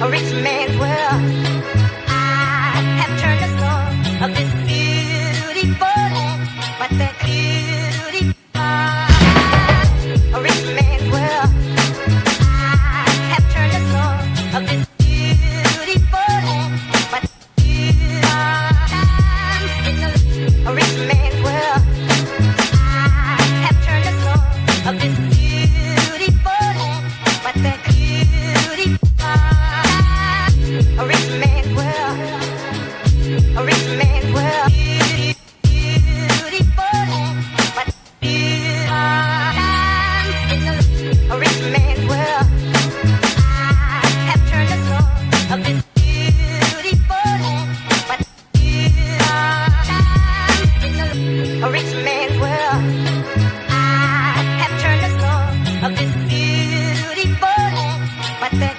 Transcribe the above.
A rich man's world. I have turned the soul of this beautiful land, but that beauty. A rich man's world. I have turned the soul of this beautiful land, but a rich man's world. I have turned the soul of this beautiful land, but that beauty. A rich man's world. A rich man's world. Beautiful land, but a rich man's world. I have turned the soul of this beautiful land, but a rich man's world. I have turned the soul of this beautiful land, but that